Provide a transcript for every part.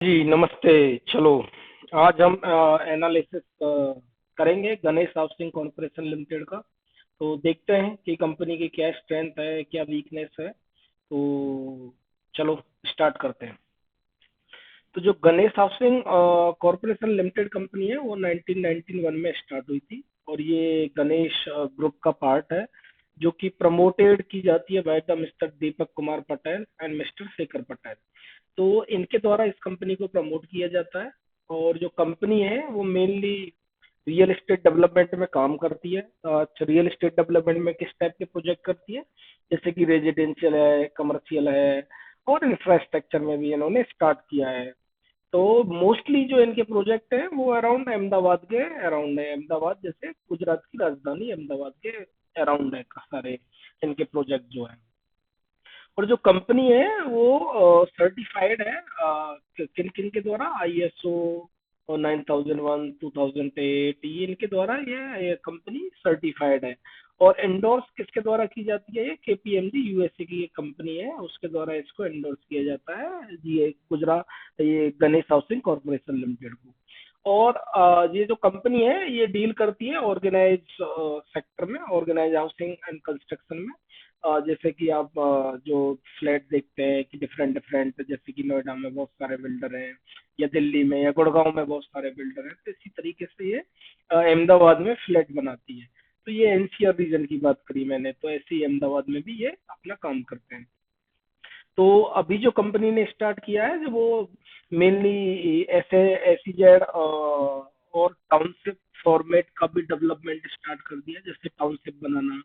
जी नमस्ते। चलो, आज हम एनालिसिस करेंगे गणेश हाउसिंग कॉर्पोरेशन लिमिटेड का। तो देखते हैं कि कंपनी की क्या स्ट्रेंथ है, क्या वीकनेस है। तो चलो स्टार्ट करते हैं। तो जो Ganesh housing corporation limited company है वो 1991 में स्टार्ट हुई थी, और ये गणेश ग्रुप का पार्ट है, जो कि प्रमोटेड की जाती है by the mister Deepak Kumar Patel and mister Shekhar Patel. तो इनके द्वारा इस कंपनी को प्रमोट किया जाता है। और जो कंपनी है वो मेनली रियल एस्टेट डेवलपमेंट में काम करती है। अच्छा, रियल एस्टेट डेवलपमेंट में किस टाइप के प्रोजेक्ट करती है? जैसे कि रेजिडेंशियल है, कमर्शियल है, और इंफ्रास्ट्रक्चर में भी इन्होंने स्टार्ट किया है। तो मोस्टली जो इनके प्रोजेक्ट हैं वो अराउंड अहमदाबाद के अराउंड है। अहमदाबाद जैसे गुजरात की राजधानी अहमदाबाद के अराउंड है सारे इनके प्रोजेक्ट जो है। और जो कंपनी है वो सर्टिफाइड है किन किन के द्वारा? ISO 9001, 2008, ये इनके द्वारा ये कंपनी सर्टिफाइड है। और एंडोर्स किसके द्वारा की जाती है? ये KPMG USA की एक कंपनी है, उसके द्वारा इसको एंडोर्स किया जाता है ये गुजरात, ये गणेश हाउसिंग कॉर्पोरेशन लिमिटेड को। और ये जो कंपनी है ये डील करती है ऑर्गेनाइज सेक्टर में, ऑर्गेनाइज हाउसिंग एंड कंस्ट्रक्शन में। जैसे कि आप जो फ्लैट देखते हैं कि डिफरेंट डिफरेंट, जैसे कि नोएडा में बहुत सारे बिल्डर हैं, या दिल्ली में या गुड़गांव में बहुत सारे बिल्डर हैं, तो इसी तरीके से ये अहमदाबाद में फ्लैट बनाती है। तो ये NCR रीजन की बात करी मैंने, तो ऐसे ही अहमदाबाद में भी ये अपना काम करते हैं। तो अभी जो कंपनी ने स्टार्ट किया है जो वो मेनली ऐसे SEZ और टाउनशिप फॉर्मेट का भी डेवलपमेंट स्टार्ट कर दिया, जैसे टाउनशिप बनाना,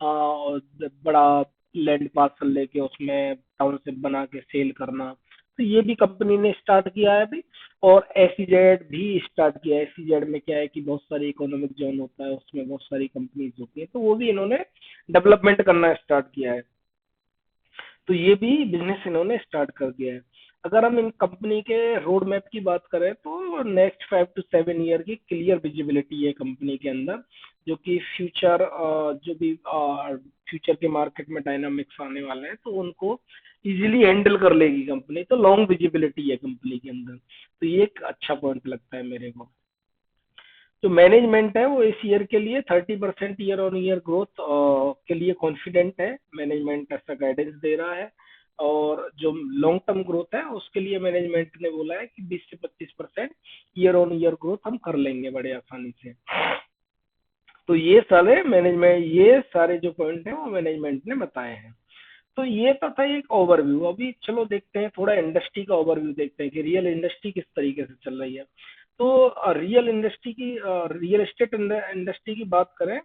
और बड़ा लैंड पार्सल लेके उसमें टाउनशिप बना के सेल करना। तो ये भी कंपनी ने स्टार्ट किया है अभी। और SEZ भी स्टार्ट किया है। SEZ में क्या है कि बहुत सारी इकोनॉमिक जोन होता है, उसमें बहुत सारी कंपनीज होती है, तो वो भी इन्होंने डेवलपमेंट करना स्टार्ट किया है। तो ये भी बिजनेस इन्होंने स्टार्ट कर दिया है। अगर हम इन कंपनी के रोड मैप की बात करें तो नेक्स्ट 5 to 7 ईयर की क्लियर विजिबिलिटी है कंपनी के अंदर, जो कि फ्यूचर जो भी फ्यूचर के मार्केट में डायनामिक्स आने वाले हैं तो उनको इजीली हैंडल कर लेगी कंपनी। तो लॉन्ग विजिबिलिटी है कंपनी के अंदर। तो ये एक अच्छा पॉइंट लगता है मेरे को। जो मैनेजमेंट है वो इस ईयर के लिए 30% ईयर ऑन ईयर ग्रोथ के लिए कॉन्फिडेंट है। मैनेजमेंट ऐसा गाइडेंस दे रहा है। और जो लॉन्ग टर्म ग्रोथ है उसके लिए मैनेजमेंट ने बोला है कि 20 से 25% ईयर ऑन ईयर ग्रोथ हम कर लेंगे बड़े आसानी से। तो ये सारे जो पॉइंट हैं वो मैनेजमेंट ने बताए हैं। तो ये तो था एक ओवरव्यू। अभी चलो देखते हैं, थोड़ा इंडस्ट्री का ओवरव्यू देखते हैं कि रियल इंडस्ट्री किस तरीके से चल रही है। तो रियल एस्टेट इंडस्ट्री की बात करें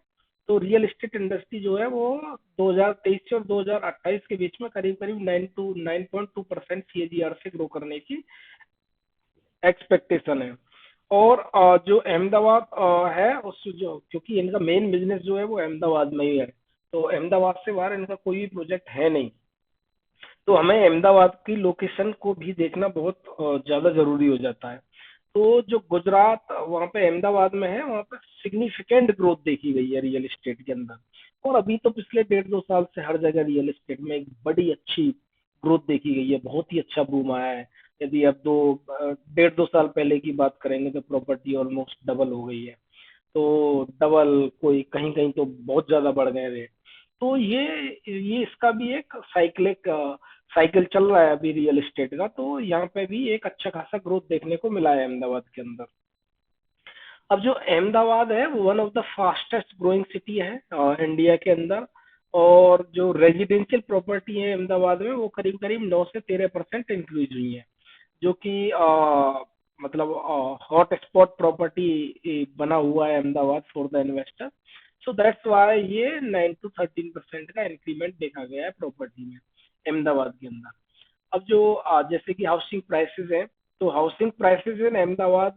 तो रियल एस्टेट इंडस्ट्री जो है वो 2023 से और 2028 के बीच में करीब करीब 9.2% CAGR से ग्रो करने की एक्सपेक्टेशन है। और जो अहमदाबाद है उस जो, क्योंकि इनका मेन बिजनेस जो है वो अहमदाबाद में ही है, तो अहमदाबाद से बाहर इनका कोई भी प्रोजेक्ट है नहीं। तो हमें अहमदाबाद की लोकेशन को भी देखना बहुत ज्यादा जरूरी हो जाता है। तो जो गुजरात वहाँ पे अहमदाबाद में है, वहाँ पे सिग्निफिकेंट ग्रोथ देखी गई है रियल एस्टेट के अंदर। और अभी तो पिछले 1.5 2 साल से हर जगह रियल एस्टेट में एक बड़ी अच्छी ग्रोथ देखी गई है, बहुत ही अच्छा बूम आया है। यदि अब 1.5 2 साल पहले की बात करेंगे तो प्रॉपर्टी ऑलमोस्ट डबल हो गई है। तो डबल, कोई कहीं कहीं तो बहुत ज्यादा बढ़ गए रेट। तो ये इसका भी एक साइकिल चल रहा है अभी रियल एस्टेट का। तो यहाँ पे भी एक अच्छा खासा ग्रोथ देखने को मिला है अहमदाबाद के अंदर। अब जो अहमदाबाद है वो one of the fastest growing city है इंडिया के अंदर। और जो रेजिडेंशियल प्रॉपर्टी है अहमदाबाद में वो करीब करीब 9 से 13% इंक्रीज हुई है, जो कि मतलब हॉट स्पॉट प्रॉपर्टी बना हुआ है Ahmedabad for the investor. So that's why ये 9 to 13% का इंक्रीमेंट देखा गया है प्रॉपर्टी में अहमदाबाद के अंदर। अब जो जैसे कि हाउसिंग प्राइसेस है, तो housing prices in Ahmedabad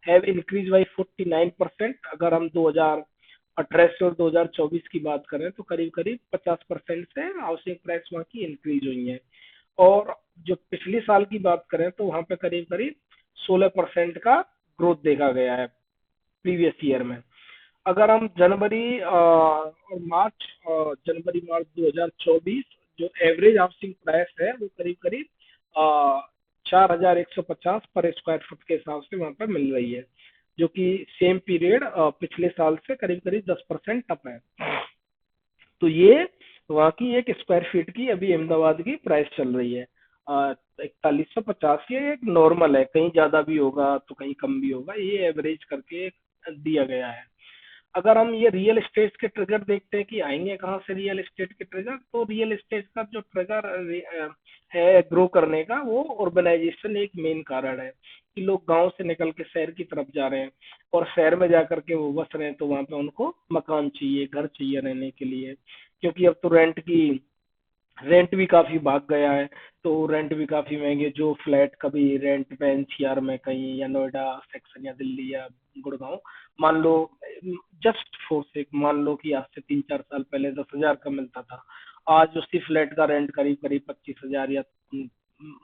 have increase by 49%। अगर हम 2018 से और 2024 की बात करें तो करीब करीब 50% से हाउसिंग प्राइस वहाँ की इंक्रीज हुई है। और जो पिछले साल की बात करें तो वहाँ पे करीब करीब 16% का ग्रोथ देखा गया है प्रीवियस ईयर में। अगर हम जनवरी मार्च 2024, जो एवरेज हाउसिंग प्राइस है वो करीब करीब 4150 पर स्क्वायर फुट के हिसाब से वहां पर मिल रही है, जो कि सेम पीरियड पिछले साल से करीब करीब 10% अप है। तो ये वहाँ की एक स्क्वायर फीट की अभी अहमदाबाद की प्राइस चल रही है 4150। ये एक नॉर्मल है, कहीं ज्यादा भी होगा तो कहीं कम भी होगा, ये एवरेज करके दिया गया है। अगर हम ये रियल एस्टेट के ट्रिगर देखते हैं कि आएंगे कहाँ से रियल एस्टेट के ट्रिगर, तो रियल एस्टेट का जो ट्रिगर है ग्रो करने का, वो urbanization एक मेन कारण है कि लोग गांव से निकल के शहर की तरफ जा रहे हैं और शहर में जा करके वो बस रहे हैं, तो वहां पे उनको मकान चाहिए, घर चाहिए रहने के लिए, क्योंकि अब तो रेंट भी काफी भाग गया है। तो रेंट भी काफी महंगे, जो फ्लैट कभी रेंट पे एनसीआर में कहीं या नोएडा सेक्शन या दिल्ली या गुड़गांव, मान लो, जस्ट फॉर सेक मान लो कि आज से 3-4 साल पहले 10,000 का मिलता था, आज उसी फ्लैट का रेंट करीब करीब 25,000 या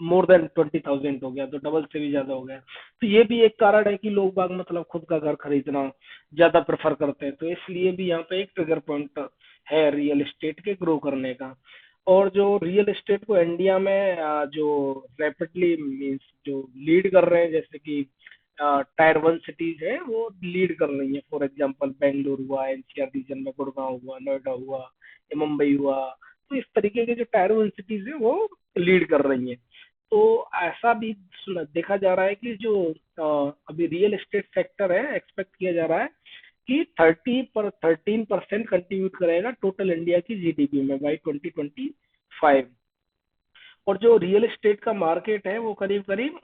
मोर देन 20,000 हो गया, तो डबल से भी ज्यादा हो गया। तो ये भी एक कारण है कि लोग बाग मतलब खुद का घर खरीदना ज्यादा प्रेफर करते हैं, तो इसलिए भी यहाँ पे एक ट्रिगर पॉइंट है रियल एस्टेट के ग्रो करने का। और जो रियल एस्टेट को इंडिया में जो रैपिडली मीन्स जो लीड कर रहे हैं, जैसे कि टायर वन सिटीज है वो लीड कर रही है, फॉर एग्जांपल बेंगलुरु हुआ, एनसीआर रीजन में गुड़गांव हुआ, नोएडा हुआ, या मुंबई हुआ। तो इस तरीके के जो टायर वन सिटीज है वो लीड कर रही हैं। तो ऐसा भी देखा जा रहा है कि जो अभी रियल एस्टेट सेक्टर है, एक्सपेक्ट किया जा रहा है कि 13% कंट्रीब्यूट करेगा टोटल इंडिया की जीडीपी में बाई 2025। और जो रियल एस्टेट का मार्केट है वो करीब करीब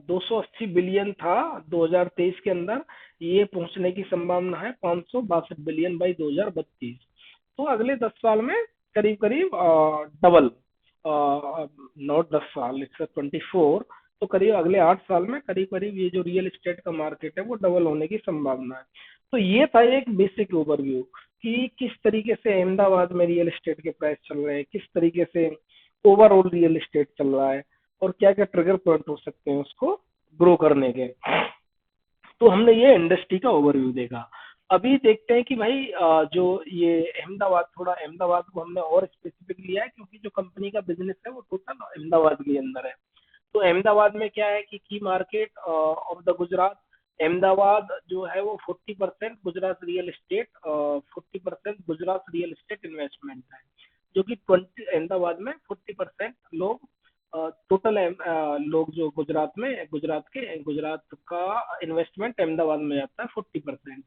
280 बिलियन था 2023 के अंदर, ये पहुंचने की संभावना है 562 बिलियन बाई 2032। तो अगले 10 साल में करीब करीब डबल, नॉट 10 साल, इट्स 24, तो करीब अगले 8 साल में करीब करीब ये जो रियल एस्टेट का मार्केट है वो डबल होने की संभावना है। तो ये था एक बेसिक ओवरव्यू कि किस तरीके से अहमदाबाद में रियल एस्टेट के प्राइस चल रहे हैं, किस तरीके से ओवरऑल रियल एस्टेट चल रहा है, और क्या क्या ट्रिगर पॉइंट हो सकते हैं उसको ग्रो करने के। तो हमने ये इंडस्ट्री का ओवरव्यू देखा। अभी देखते हैं कि भाई जो ये अहमदाबाद, थोड़ा अहमदाबाद को हमने और स्पेसिफिक लिया है क्योंकि जो कंपनी का बिजनेस है वो टोटल अहमदाबाद के अंदर है। तो अहमदाबाद में क्या है कि की market of the Gujarat, Ahmedabad जो है वो 40% Gujarat real estate, 40% Gujarat real estate investment है, जो कि 20 अहमदाबाद में 40% लोग, टोटल लोग जो गुजरात में, गुजरात का इन्वेस्टमेंट अहमदाबाद में जाता है 40%।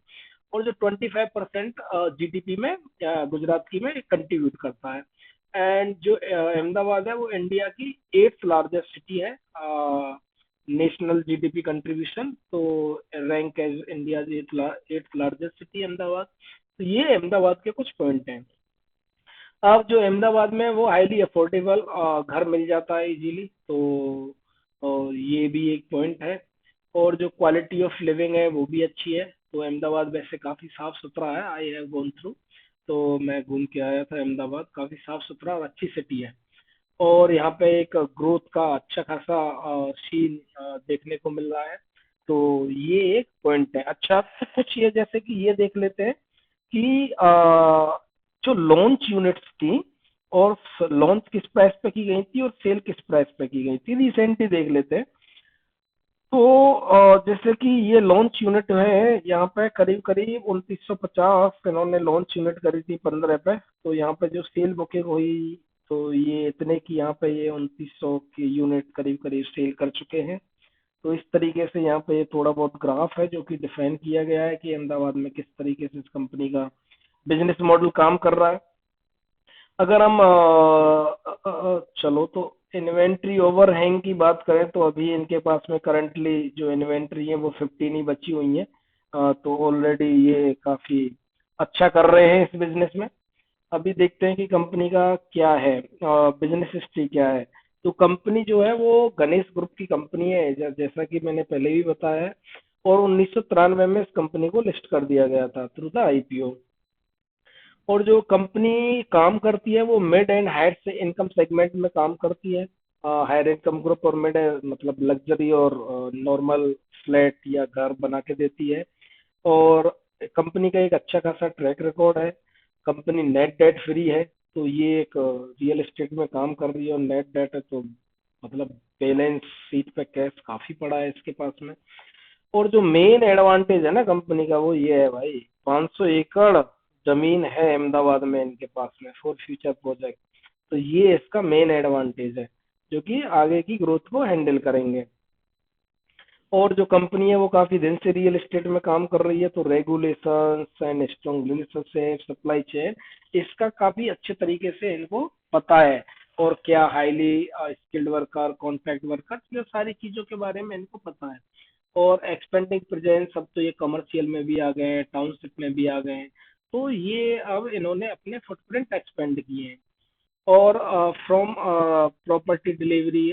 और जो 25% जीडीपी में गुजरात की में कंट्रीब्यूट करता है। एंड जो अहमदाबाद है वो इंडिया की 8th लार्जेस्ट सिटी है, नेशनल जीडीपी कंट्रीब्यूशन, तो rank as India 8th largest city Ahmedabad. तो ये अहमदाबाद के कुछ पॉइंट हैं। अब जो अहमदाबाद में वो हाईली अफोर्डेबल घर मिल जाता है इजीली, तो ये भी एक पॉइंट है। और जो क्वालिटी ऑफ लिविंग है वो भी अच्छी है। तो अहमदाबाद वैसे काफ़ी साफ सुथरा है, आई हैव गॉन थ्रू, तो मैं घूम के आया था अहमदाबाद, काफ़ी साफ सुथरा और अच्छी सिटी है। और यहाँ पे एक ग्रोथ का अच्छा खासा सीन देखने को मिल रहा है। तो ये एक पॉइंट है। अच्छा, तो कुछ ये जैसे कि ये देख लेते हैं कि जो लॉन्च यूनिट्स थी, और लॉन्च किस प्राइस पे की गई थी और सेल किस प्राइस पे की गई थी, रिसेंटली देख लेते हैं। तो जैसे कि ये लॉन्च यूनिट है, यहाँ पे करीब करीब 2950 इन्होंने लॉन्च यूनिट करी थी 15 पे। तो यहाँ पे जो सेल बुकिंग हुई, तो ये इतने की यहाँ पे ये 2900 की यूनिट करीब करीब सेल कर चुके हैं। तो इस तरीके से यहाँ पे थोड़ा बहुत ग्राफ है जो कि डिफाइन किया गया है कि अहमदाबाद में किस तरीके से इस कंपनी का बिजनेस मॉडल काम कर रहा है। अगर हम चलो तो इन्वेंट्री ओवरहैंग की बात करें, तो अभी इनके पास में करंटली जो इन्वेंट्री है वो 15 ही बची हुई है। तो ऑलरेडी ये काफी अच्छा कर रहे हैं इस बिजनेस में। अभी देखते हैं कि कंपनी का क्या है, बिजनेस हिस्ट्री क्या है। तो कंपनी जो है वो गणेश ग्रुप की कंपनी है, जैसा कि मैंने पहले भी बताया है। और 1993 में इस कंपनी को लिस्ट कर दिया गया था थ्रू द आईपीओ। और जो कंपनी काम करती है वो मिड एंड हायर से इनकम सेगमेंट में काम करती है। हायर इनकम ग्रुप और मिड मतलब लग्जरी और नॉर्मल फ्लैट या घर बना के देती है। और कंपनी का एक अच्छा खासा ट्रैक रिकॉर्ड है। कंपनी नेट डेट फ्री है। तो ये एक रियल एस्टेट में काम कर रही है और नेट डेट है, तो मतलब बैलेंस शीट पे कैश काफी पड़ा है इसके पास में। और जो मेन एडवांटेज है ना कंपनी का वो ये है भाई, 500 एकड़ जमीन है अहमदाबाद में इनके पास में फॉर फ्यूचर प्रोजेक्ट। तो ये इसका मेन एडवांटेज है जो कि आगे की ग्रोथ को हैंडल करेंगे। और जो कंपनी है वो काफी दिन से रियल एस्टेट में काम कर रही है, तो regulations and strong relationship supply chain इसका काफी अच्छे तरीके से इनको पता है। और क्या highly skilled worker, contract worker, ये सारी चीजों के बारे में इनको पता है। और एक्सपेंडिंग प्रेजेंस, अब तो ये कमर्शियल में भी आ गए हैं, टाउनशिप में भी आ गए हैं। तो ये अब इन्होंने अपने फुटप्रिंट एक्सपेंड किए हैं। और from property delivery,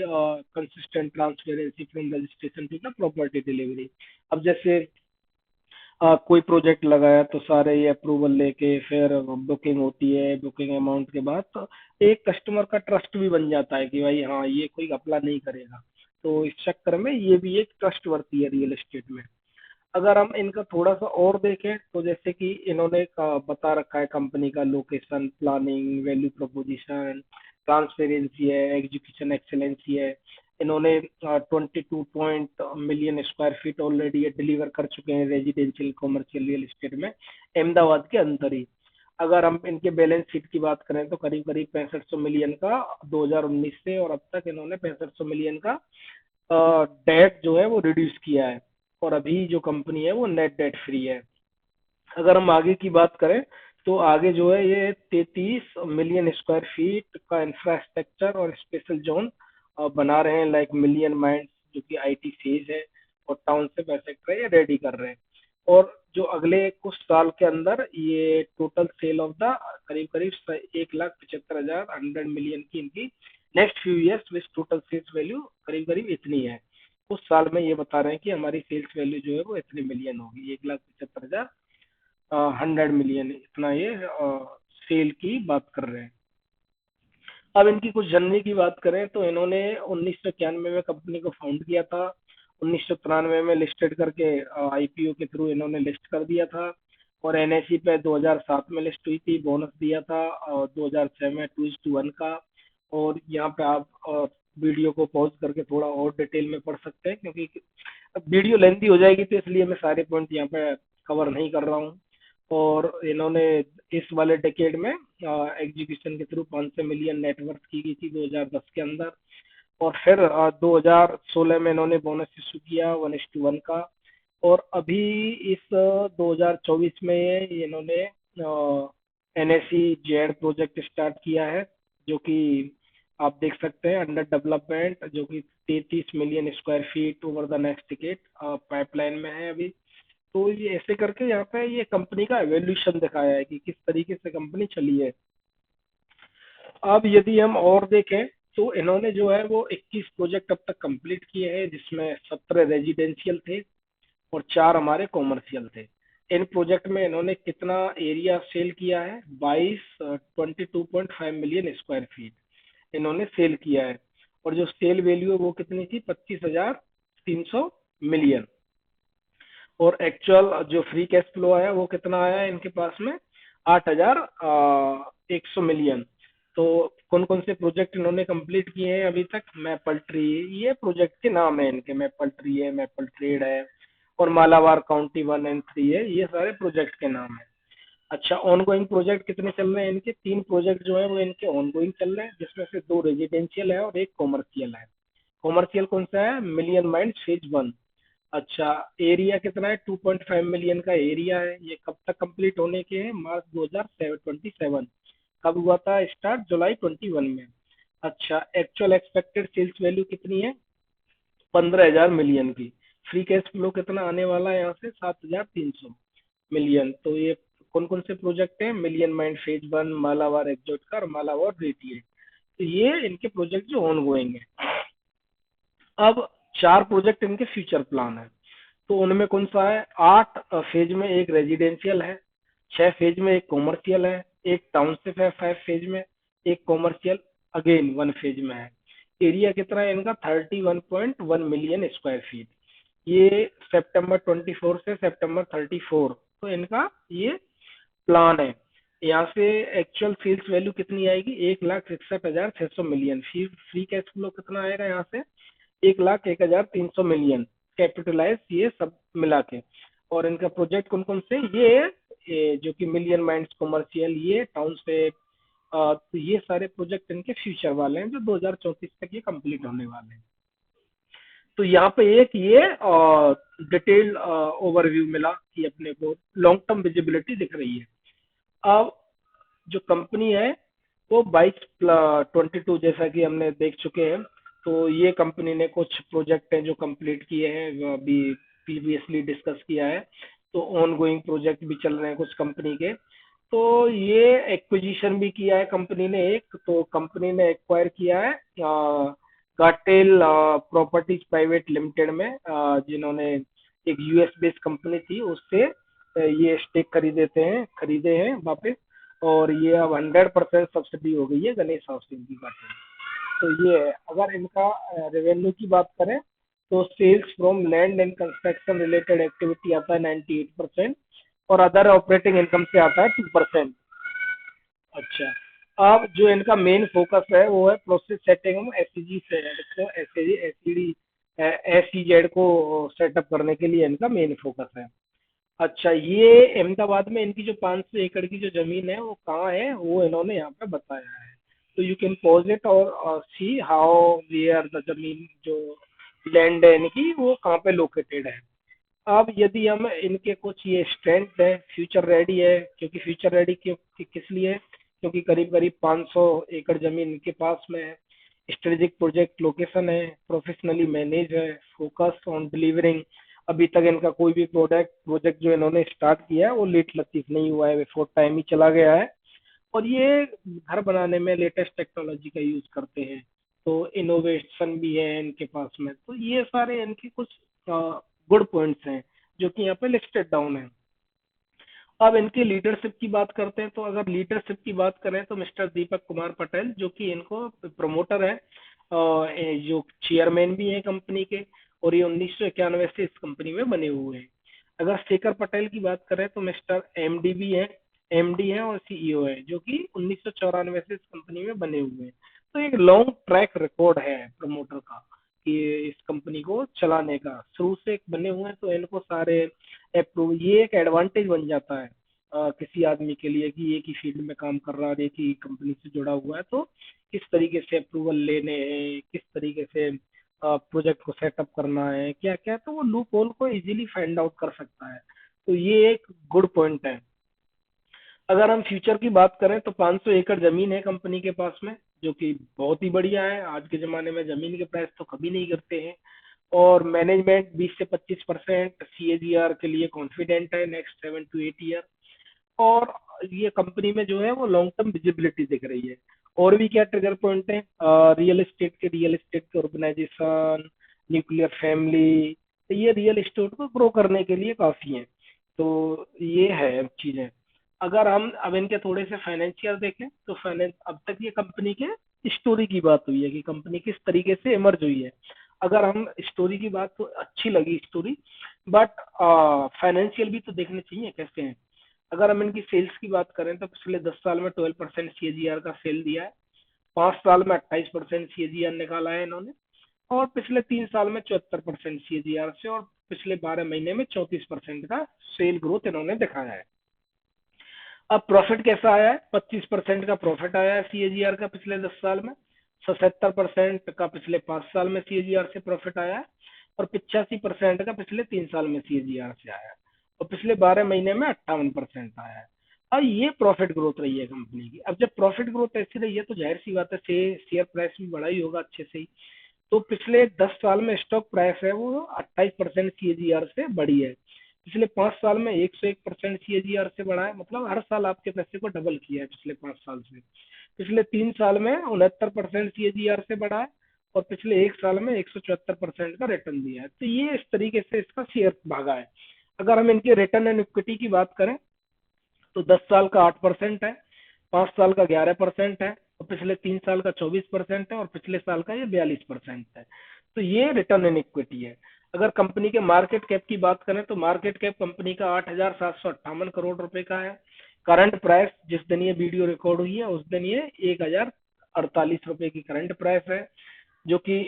consistent transparency from registration to the property delivery. अब जैसे कोई प्रोजेक्ट लगाया तो सारे ये अप्रूवल लेके फिर बुकिंग होती है, बुकिंग अमाउंट के बाद तो एक कस्टमर का ट्रस्ट भी बन जाता है कि भाई हाँ ये कोई घपला नहीं करेगा। तो इस चक्कर में ये भी एक ट्रस्ट वर्ती है रियल एस्टेट में। अगर हम इनका थोड़ा सा और देखें तो जैसे कि इन्होंने बता रखा है कंपनी का location, planning, value proposition, transparency है, एग्जीक्यूशन एक्सेलेंसी है। इन्होंने 22 मिलियन स्क्वायर फीट ऑलरेडी ये डिलीवर कर चुके हैं रेजिडेंशियल कमर्शियल रियल एस्टेट में अहमदाबाद के अंदर ही। अगर हम इनके बैलेंस शीट की बात करें तो करीब करीब 6500 मिलियन का 2019 से और अब तक इन्होंने 6500 मिलियन का डेट जो है वो रिड्यूस किया है। और अभी जो कंपनी है वो नेट डेट फ्री है। अगर हम आगे की बात करें तो आगे जो है ये 33 मिलियन स्क्वायर फीट का इंफ्रास्ट्रक्चर और स्पेशल जोन बना रहे हैं, लाइक मिलियन माइंड जो कि आईटी फेज है, और टाउनशिप एसेट है, ये रेडी कर रहे हैं। और जो अगले कुछ साल के अंदर ये टोटल सेल ऑफ द करीब करीब 1,75,000 100 मिलियन की इनकी next few years with total sales value करीब करीब इतनी है। उस साल में ये बता रहे हैं कि हमारी सेल्स वैल्यू जो है वो इतनी मिलियन होगी, 1,75,000 100 मिलियन, इतना ये सेल की बात कर रहे हैं। अब इनकी कुछ जननी की बात करें तो इन्होंने 1991 में कंपनी को फाउंड किया था। 1993 में लिस्टेड करके आईपीओ के थ्रू इन्होंने लिस्ट कर दिया था। और एनएसई पे 2007 में लिस्ट हुई थी, बोनस दिया था और 2006 में 2:1 का। और यहाँ पे आप वीडियो को पॉज करके थोड़ा और डिटेल में पढ़ सकते हैं, क्योंकि वीडियो लेंथी हो जाएगी तो इसलिए मैं सारे पॉइंट यहाँ पे कवर नहीं कर रहा हूँ। और इन्होंने इस वाले डेकेड में एग्जीक्यूशन के थ्रू 500 मिलियन नेटवर्थ की गई थी 2010 के अंदर। और फिर 2016 में इन्होंने बोनस इशू किया 1:1 का। और अभी इस 2024 में इन्होंने एनएससी जेड प्रोजेक्ट स्टार्ट किया है, जो कि आप देख सकते हैं अंडर डेवलपमेंट, जो कि 33 million square feet over the next ticket pipeline में है अभी। तो ये ऐसे करके यहाँ पे ये कंपनी का एवोल्यूशन दिखाया है कि किस तरीके से कंपनी चली है। अब यदि हम और देखें तो इन्होंने जो है वो 21 प्रोजेक्ट अब तक कंप्लीट किए हैं, जिसमें 17 रेजिडेंशियल थे और 4 हमारे कॉमर्शियल थे। इन प्रोजेक्ट में इन्होंने कितना एरिया सेल किया है, 22 मिलियन स्क्वायर फीट इन्होंने सेल किया है। और जो सेल वैल्यू है वो कितनी थी, 25,300 मिलियन। और एक्चुअल जो फ्री कैश फ्लो आया वो कितना आया है इनके पास में, 8,100 मिलियन। तो कौन कौन से प्रोजेक्ट इन्होंने कंप्लीट किए हैं अभी तक, मैपल ट्री, ये प्रोजेक्ट के नाम है इनके, मैपल ट्री है, मैपल ट्रेड है, और मालाबार काउंटी 1 एंड 3 है, ये सारे प्रोजेक्ट के नाम है। अच्छा, ऑनगोइंग प्रोजेक्ट कितने चल रहे हैं इनके, 3 प्रोजेक्ट जो है वो इनके ऑनगोइंग चल रहे हैं, जिसमें से 2 रेजिडेंशियल है और एक कॉमर्शियल है। कॉमर्शियल कौन सा है, मिलियन माइंड फेज 1। अच्छा, एरिया कितना है, 2.5 मिलियन का एरिया है। ये कब तक कंप्लीट होने के हैं, मार्च 2027। कब हुआ था स्टार्ट, जुलाई 21 में। अच्छा, एक्चुअल एक्सपेक्टेड सेल्स वैल्यू कितनी है, 15,000 मिलियन की। फ्री कैश फ्लो कितना आने वाला है यहाँ से, 7,300 मिलियन। तो ये कौन कौन से प्रोजेक्ट हैं, million mind phase 1, Malabar Exotica और मालाबार रेटिए। तो ये इनके प्रोजेक्ट जो ऑन गोइंग है। अब 4 प्रोजेक्ट इनके फ्यूचर प्लान है। तो उनमें कौन सा है, 8 फेज में एक रेजिडेंशियल है, 6 फेज में एक कॉमर्शियल है, एक टाउनशिप है 5 फेज में, एक कॉमर्शियल अगेन 1 फेज में है। एरिया कितना है इनका, 31.1 मिलियन स्क्वायर फीट। ये सितंबर 24 से सितंबर 34, तो इनका ये प्लान है। यहाँ से एक्चुअल सेल्स वैल्यू कितनी आएगी, 1,61,600 मिलियन। फ्री कैश फ्लो कितना आएगा यहाँ से, 1,01,300 मिलियन कैपिटलाइज, ये सब मिला के। और इनका प्रोजेक्ट कौन कौन से, ये जो कि मिलियन माइंड्स कमर्शियल, ये टाउनशिप, तो ये सारे प्रोजेक्ट इनके फ्यूचर वाले हैं जो 2034 तक ये कंप्लीट होने वाले हैं। तो यहाँ पे एक ये डिटेल ओवरव्यू मिला कि अपने को लॉन्ग टर्म विजिबिलिटी दिख रही है। अब जो कंपनी है वो 22 जैसा कि हमने देख चुके हैं। तो ये कंपनी ने कुछ प्रोजेक्ट हैं जो कंप्लीट किए हैं, वो अभी प्रीवियसली डिस्कस किया है। तो ऑन गोइंग प्रोजेक्ट भी चल रहे हैं कुछ कंपनी के। तो ये एक्विजिशन भी किया है कंपनी ने एक, तो कंपनी ने एक्वायर किया है गाटेल प्रॉपर्टीज प्राइवेट लिमिटेड में, जिन्होंने एक यूएस बेस्ड कंपनी थी उससे ये स्टेक खरीदे हैं वापस। और ये अब 100% सब्सिडी हो गई है गणेश हाउसिंग की घाटे में। तो ये है। अगर इनका रेवेन्यू की बात करें तो sales from land and construction related activity आता है 98%, और अदर ऑपरेटिंग इनकम से आता है 2%। अच्छा, अब जो इनका मेन फोकस है वो है प्रोसेस सेटिंग एसईजी सेट को, एसईडी एसईजेड को सेटअप करने के लिए इनका मेन फोकस है। अच्छा, ये अहमदाबाद में इनकी जो 500 एकड़ की जो जमीन है वो कहाँ है, वो इन्होंने यहाँ पे बताया है। तो यू कैन पॉज इट और सी हाउ वेयर द जमीन जो लैंड है इनकी वो कहाँ पे लोकेटेड है। अब यदि हम इनके कुछ ये स्ट्रेंथ है, फ्यूचर रेडी है, क्योंकि फ्यूचर रेडी क्यों किस लिए है, क्योंकि करीब करीब 500 एकड़ जमीन इनके पास में है, स्ट्रेटेजिक प्रोजेक्ट लोकेशन है, प्रोफेशनली मैनेज है, फोकस ऑन डिलीवरिंग। अभी तक इनका कोई भी प्रोजेक्ट जो इन्होंने स्टार्ट किया है वो लेट लतीफ नहीं हुआ है, बिफोर टाइम ही चला गया है। और ये घर बनाने में लेटेस्ट टेक्नोलॉजी का यूज करते हैं, तो इनोवेशन भी है इनके पास में। तो ये सारे इनके कुछ गुड पॉइंट्स हैं जो कि यहाँ पे लिस्टेड डाउन है। अब इनकी लीडरशिप की बात करते हैं, तो अगर लीडरशिप की बात करें तो मिस्टर दीपक कुमार पटेल जो कि इनको प्रमोटर है, जो चेयरमैन भी हैं कंपनी के, और ये 1991 से इस कंपनी में बने हुए हैं। अगर शेखर पटेल की बात करें तो मिस्टर एमडी भी है, एमडी है और सीईओ है, जो कि 1994 से इस कंपनी में बने हुए हैं। तो एक लॉन्ग ट्रैक रिकॉर्ड है प्रमोटर का कि इस कंपनी को चलाने का, शुरू से बने हुए हैं, तो इनको सारे अप्रूव, ये एक एडवांटेज बन जाता है किसी आदमी के लिए कि एक ही फील्ड में काम कर रहा है, एक ही कंपनी से जुड़ा हुआ है, तो किस तरीके से अप्रूवल लेने हैं, किस तरीके से प्रोजेक्ट को सेटअप करना है, क्या क्या, तो वो लूप होल को इजीली फाइंड आउट कर सकता है। तो ये एक गुड पॉइंट है। अगर हम फ्यूचर की बात करें तो 500 एकड़ जमीन है कंपनी के पास में, जो कि बहुत ही बढ़िया है। आज के जमाने में जमीन के प्राइस तो कभी नहीं गिरते हैं। और मैनेजमेंट 20 से 25% सीएजीआर के लिए कॉन्फिडेंट है नेक्स्ट 7 to 8 ईयर। और ये कंपनी में जो है वो लॉन्ग टर्म विजिबिलिटी दिख रही है। और भी क्या ट्रिगर पॉइंट है, रियल एस्टेट के ऑर्गेनाइजेशन, न्यूक्लियर फैमिली, तो ये रियल एस्टेट को ग्रो करने के लिए काफी है। तो ये है चीजें। अगर हम अब इनके थोड़े से फाइनेंशियल देखें तो फाइनेंस, अब तक ये कंपनी के स्टोरी की बात हुई है कि कंपनी किस तरीके से इमर्ज हुई है। अगर हम स्टोरी की बात, तो अच्छी लगी स्टोरी, बट फाइनेंशियल भी तो देखने चाहिए कैसे हैं। अगर हम इनकी सेल्स की बात करें तो पिछले 10 साल में 12% सीएजीआर का सेल दिया है, 5 साल में 28% सीएजीआर निकाला है इन्होंने, और पिछले 3 साल में 74% सीएजीआर से, और पिछले 12 महीने में 34% का सेल ग्रोथ इन्होंने दिखाया है। अब प्रॉफिट कैसा आया है, 25% का प्रॉफिट आया है सीएजीआर का पिछले 10 साल में, 77% का पिछले 5 साल में सीएजीआर से प्रॉफिट आया है, और 85% का पिछले 3 साल में सीएजीआर से आया है, और पिछले 12 महीने में 58% आया है। अब ये प्रॉफिट ग्रोथ रही है कंपनी की। अब जब प्रॉफिट ग्रोथ ऐसी रही है तो जाहिर सी बात है शेयर प्राइस भी बढ़ा ही होगा अच्छे से ही। तो पिछले 10 साल में स्टॉक प्राइस है वो 28% सीएजीआर से बढ़ी है। पिछले 5 साल में 101% सीएजीआर से बढ़ा है, मतलब हर साल आपके पैसे को डबल किया है पिछले 5 साल से। पिछले 3 साल में 69% सीएजीआर से बढ़ा है, और पिछले 1 साल में 174% का रिटर्न दिया है। तो ये इस तरीके से इसका शेयर भागा है। अगर हम इनके रिटर्न एंड इक्विटी की बात करें तो 10 साल का 8% है, 5 साल का 11% है, और पिछले 3 साल का 24% है, और पिछले साल का ये 42% है। तो ये रिटर्न इन इक्विटी है। अगर कंपनी के मार्केट कैप की बात करें तो मार्केट कैप कंपनी का 8,758 करोड़ रुपए का है। करंट प्राइस जिस दिन ये वीडियो रिकॉर्ड हुई है उस दिन ये 1048 रुपए की करंट प्राइस है, जो कि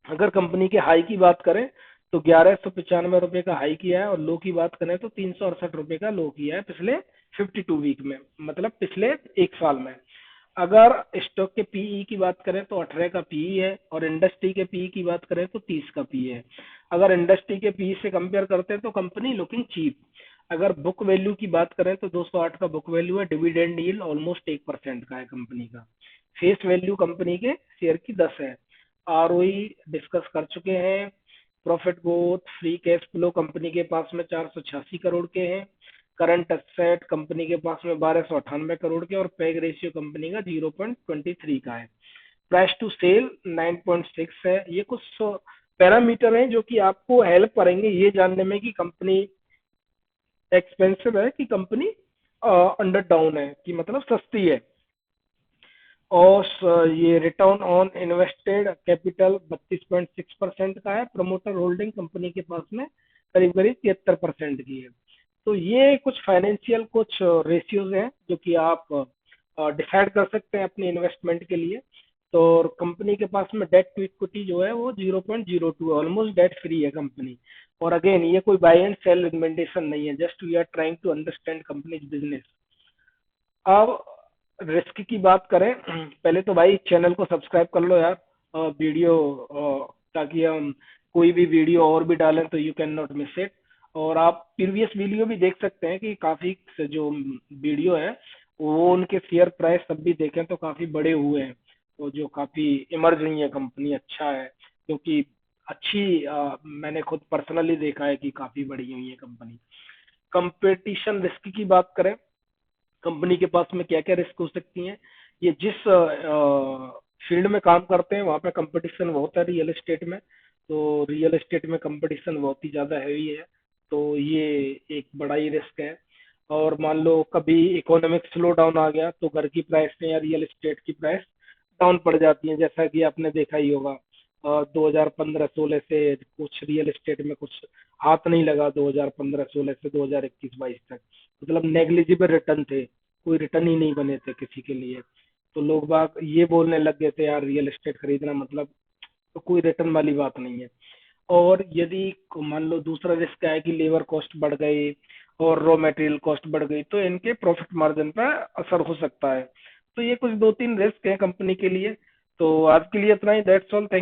अगर कंपनी के हाई की बात करें तो 1195 रुपए का हाई किया है, और लो की बात करें तो 368 रुपए का लो किया है पिछले 52 वीक में, मतलब पिछले एक साल में। अगर स्टॉक के पीई की बात करें तो 18 का पीई है, और इंडस्ट्री के पीई की बात करें तो 30 का पीई है। अगर इंडस्ट्री के पीई से कंपेयर करते हैं तो कंपनी लुकिंग चीप। अगर बुक वैल्यू की बात करें तो 208 का बुक वैल्यू है, डिविडेंड यील्ड ऑलमोस्ट 1% का है कंपनी का। फेस वैल्यू कंपनी के शेयर की 10 है। आरओई डिस्कस कर चुके हैं। Profit growth, free cash flow company के पास में 486 करोड़ के हैं। करंट एसेट कंपनी के पास में 1298 करोड़ के, और पैग रेशियो कंपनी का 0.23 का है। प्राइस टू सेल 9.6 है। ये कुछ पैरामीटर हैं जो कि आपको हेल्प करेंगे ये जानने में कि कंपनी एक्सपेंसिव है कि कंपनी अंडर डाउन है, कि मतलब सस्ती है। और ये रिटर्न ऑन इन्वेस्टेड कैपिटल 32.6% का है। प्रमोटर होल्डिंग कंपनी के पास में करीब करीब 73% की है। तो ये कुछ फाइनेंशियल कुछ रेशियोज हैं जो कि आप डिसाइड कर सकते हैं अपनी इन्वेस्टमेंट के लिए। तो कंपनी के पास में डेट टू इक्विटी जो है वो 0.02 है, ऑलमोस्ट डेट फ्री है कंपनी। और अगेन ये कोई बाय एंड सेल रिकमेंडेशन नहीं है, just we are trying to understand company's business. अब रिस्क की बात करें, पहले तो भाई चैनल को सब्सक्राइब कर लो यार, वीडियो ताकि हम कोई भी वीडियो और भी डालें तो you can not miss it. और आप प्रीवियस वीडियो भी देख सकते हैं कि काफी से जो वीडियो है वो उनके शेयर प्राइस सब भी देखें तो काफी बड़े हुए हैं, तो जो काफी इमर्ज हुई है कंपनी, अच्छा है। क्योंकि अच्छी मैंने खुद पर्सनली देखा है कि काफी बड़ी हुई है कंपनी। कंपटीशन रिस्क की बात करें, कंपनी के पास में क्या क्या रिस्क हो सकती हैं। ये जिस फील्ड में काम करते हैं वहाँ पे कंपटीशन बहुत है रियल एस्टेट में, तो रियल एस्टेट में कंपटीशन बहुत ही ज़्यादा हैवी है। तो ये एक बड़ा ही रिस्क है। और मान लो कभी इकोनॉमिक स्लो डाउन आ गया तो घर की प्राइस या रियल एस्टेट की प्राइस डाउन पड़ जाती है, जैसा कि आपने देखा ही होगा। 2015-16 से कुछ रियल एस्टेट में कुछ हाथ नहीं लगा, 2015-16 से 2021-22 तक मतलब नेग्लिजिबल रिटर्न थे, कोई रिटर्न ही नहीं बने थे किसी के लिए। तो लोग बाग ये बोलने लग गए थे यार रियल एस्टेट खरीदना मतलब तो कोई रिटर्न वाली बात नहीं है। और यदि मान लो दूसरा रिस्क क्या है कि लेबर कॉस्ट बढ़ गई और रॉ मटेरियल कॉस्ट बढ़ गई तो इनके प्रॉफिट मार्जिन पर असर हो सकता है। तो ये कुछ दो तीन रिस्क है कंपनी के लिए। तो आज के लिए इतना ही, दैट्स ऑल।